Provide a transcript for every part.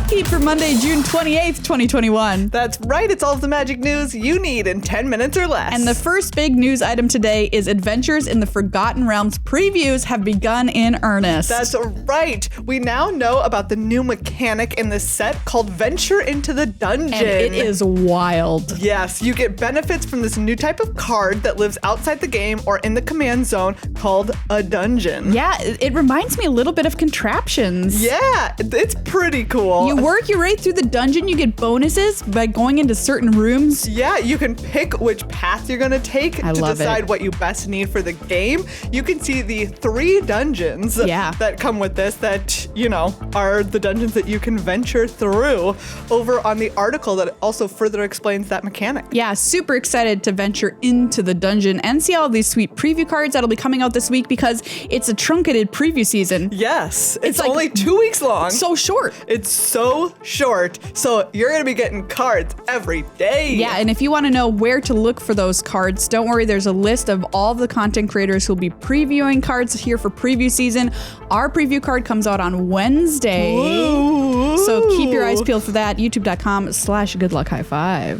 Upkeep for Monday, June 28th, 2021. That's right, it's all of the Magic news you need in 10 minutes or less. And the first big news item today is Adventures in the Forgotten Realms previews have begun in earnest. That's right. We now know about the new mechanic in this set called Venture into the Dungeon. And it is wild. Yes, you get benefits from this new type of card that lives outside the game or in the command zone called a dungeon. Yeah, it reminds me a little bit of Contraptions. Yeah, it's pretty cool. You work your way through the dungeon, you get bonuses by going into certain rooms. Yeah, you can pick which path you're gonna take to decide what you best need for the game. You can see the 3 dungeons that come with this that, you know, are the dungeons that you can venture through over on the article that also further explains that mechanic. Yeah, super excited to venture into the dungeon and see all these sweet preview cards that'll be coming out this week because it's a truncated preview season. Yes, it's like only 2 weeks long. So short. It's so short. So you're gonna be getting cards every day. Yeah, and if you want to know where to look for those cards, don't worry, there's a list of all the content creators who'll be previewing cards here for preview season. Our preview card comes out on Wednesday. Ooh. So keep your eyes peeled for that. youtube.com/goodluckhighfive.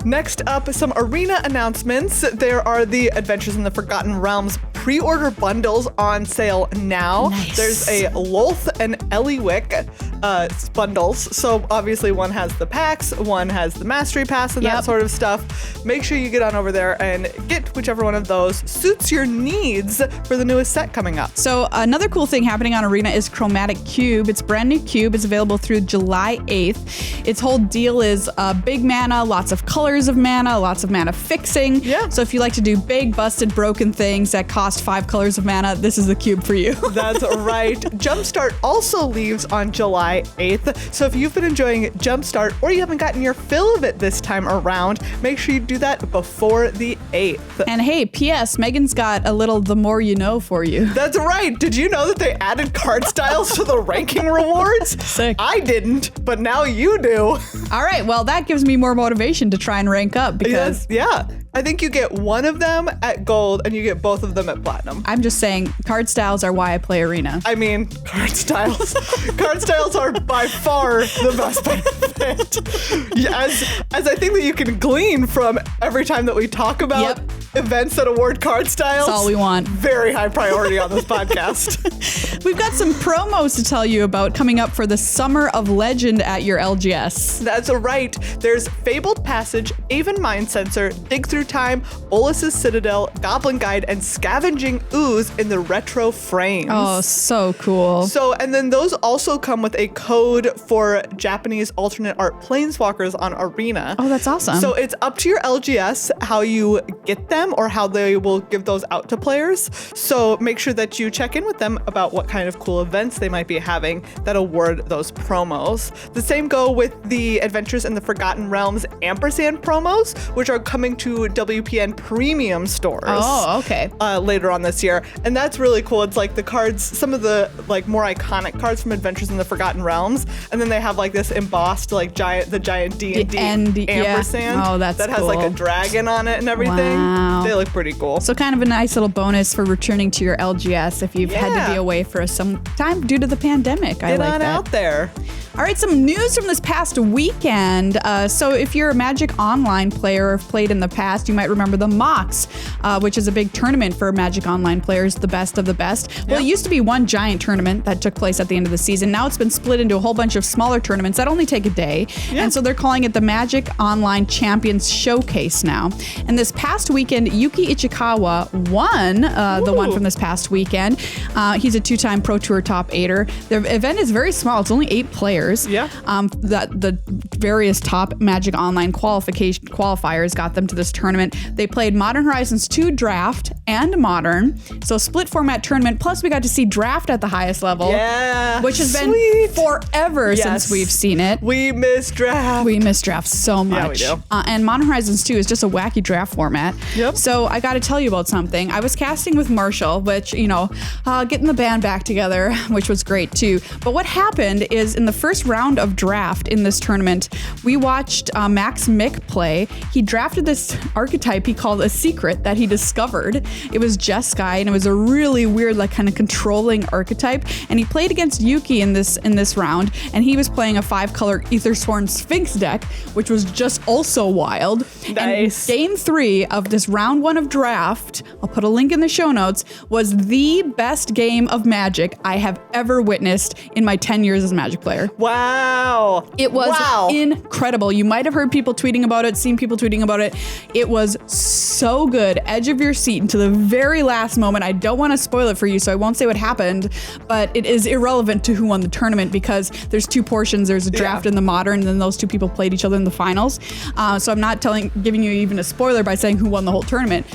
Next up, some arena announcements. There are the Adventures in the Forgotten Realms pre-order bundles on sale now. Nice. There's a Lolth and Eliwick bundles. So obviously one has the packs, one has the Mastery Pass and that sort of stuff. Make sure you get on over there and get whichever one of those suits your needs for the newest set coming up. So another cool thing happening on Arena is Chromatic Cube. It's a brand new cube. It's available through July 8th. Its whole deal is big mana, lots of colors of mana, lots of mana fixing. Yeah. So if you like to do big, busted, broken things that cost 5 colors of mana, this is the cube for you. That's right. Jumpstart also leaves on July 8th. So if you've been enjoying Jumpstart or you haven't gotten your fill of it this time around, make sure you do that before the 8th. And hey, P.S. Megan's got a little The More You Know for you. That's right. Did you know that they added card styles to the ranking rewards? Sick. I didn't, but now you do. All right, well, that gives me more motivation to try and rank up because... Yeah. I think you get one of them at gold and you get both of them at platinum. I'm just saying, card styles are why I play Arena. I mean, card styles. Card styles are by far the best benefit. As I think that you can glean from every time that we talk about events that award card styles. That's all we want. Very high priority on this podcast. We've got some promos to tell you about coming up for the Summer of Legend at your LGS. That's right. There's Fabled Passage, Aven Mind Sensor, Dig Through Time, Olus's Citadel, Goblin Guide, and Scavenging Ooze in the retro frames. Oh, so cool. So, and then those also come with a code for Japanese alternate art planeswalkers on Arena. Oh, that's awesome. So it's up to your LGS how you get them or how they will give those out to players. So make sure that you check in with them about what kind of cool events they might be having that award those promos. The same go with the Adventures in the Forgotten Realms ampersand promos, which are coming to WPN premium stores. Oh, okay. Later on this year. And that's really cool. It's like the cards, some of the like more iconic cards from Adventures in the Forgotten Realms. And then they have like this embossed like the giant D&D ampersand. Oh, that's that has cool. like a dragon on it and everything. Wow. They look pretty cool. So kind of a nice little bonus for returning to your LGS if you've had to be away for some time due to the pandemic. Get on out there. All right, some news from this past weekend. So if you're a Magic Online player or have played in the past, you might remember the MOCS, which is a big tournament for Magic Online players, the best of the best. Well, it used to be one giant tournament that took place at the end of the season. Now it's been split into a whole bunch of smaller tournaments that only take a day. And so they're calling it the Magic Online Champions Showcase now. And this past weekend, Yuki Ichikawa won the one from this past weekend. He's a 2-time Pro Tour top 8er. The event is very small. It's only 8 players. Yeah. The various top Magic Online qualifiers got them to this tournament. They played Modern Horizons 2 Draft and Modern. So split format tournament. Plus we got to see Draft at the highest level. Yeah. Which has been forever since we've seen it. We miss Draft. We miss Draft so much. Yeah, we do. And Modern Horizons 2 is just a wacky draft format. Yep. Yep. So I got to tell you about something. I was casting with Marshall, which, getting the band back together, which was great too. But what happened is in the first round of draft in this tournament, we watched Max Mick play. He drafted this archetype he called a secret that he discovered. It was Jeskai, and it was a really weird, like kind of controlling archetype. And he played against Yuki in this round, and he was playing a 5-color Aethersworn Sphinx deck, which was just also wild. Nice. And game 3 of this round 1 of draft, I'll put a link in the show notes, was the best game of Magic I have ever witnessed in my 10 years as a Magic player. Wow. It was incredible. You might have heard people tweeting about it, seen people tweeting about it. It was so good. Edge of your seat until the very last moment. I don't want to spoil it for you, so I won't say what happened, but it is irrelevant to who won the tournament because there's 2 portions. There's a draft and the modern, and then those 2 people played each other in the finals. So I'm not giving you even a spoiler by saying who won the whole tournament.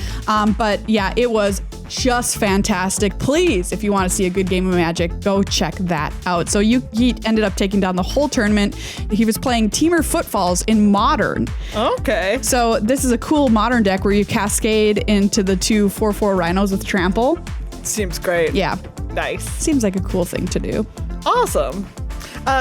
But yeah, it was just fantastic. Please, if you want to see a good game of Magic, go check that out. So he ended up taking down the whole tournament. He was playing Teamer Footfalls in Modern. Okay. So this is a cool Modern deck where you cascade into the 2 4/4 rhinos with trample. Seems great. Yeah. Nice. Seems like a cool thing to do. Awesome.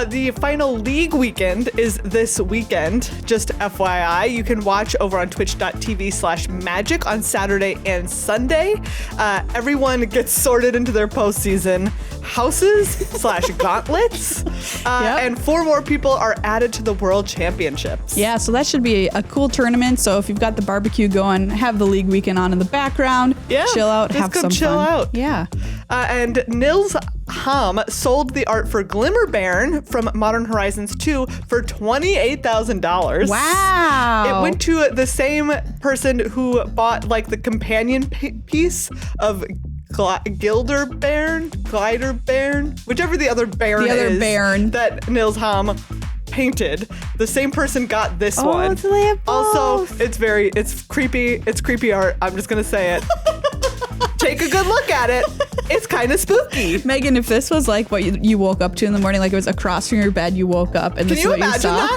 The final league weekend is this weekend, just FYI. You can watch over on twitch.tv/magic on Saturday and Sunday. Everyone gets sorted into their postseason houses/gauntlets. And 4 more people are added to the World Championships. Yeah, so that should be a cool tournament. So if you've got the barbecue going, have the league weekend on in the background, chill out, have some chill fun. out. Yeah. And Nils Ham sold the art for Glimmer Baron from Modern Horizons 2 for $28,000. Wow. It went to the same person who bought like the companion piece of Glider Baron, whichever the other Baron is Baron that Nils Ham painted. The same person got this one. So they have both. Also, it's creepy. It's creepy art. I'm just gonna say it. Take a good look at it. It's kind of spooky. Megan, if this was like what you woke up to in the morning, like it was across from your bed, you woke up and this is what you saw. Can you imagine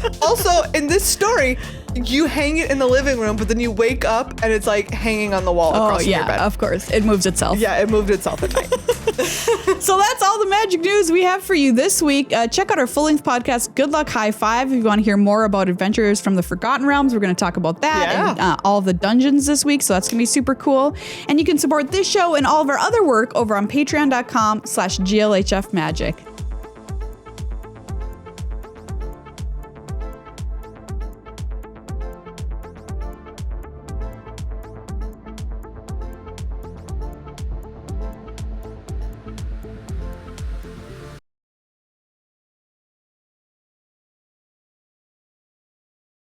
that? Also, in this story, you hang it in the living room, but then you wake up and it's like hanging on the wall across from your bed. Of course. It moves itself. Yeah, it moved itself at night. So that's all the Magic news we have for you this week. Check out our full-length podcast, Good Luck High Five. If you want to hear more about adventures from the Forgotten Realms, we're going to talk about that and all of the dungeons this week. So that's going to be super cool. And you can support this show and all of our other work over on patreon.com/GLHF Magic.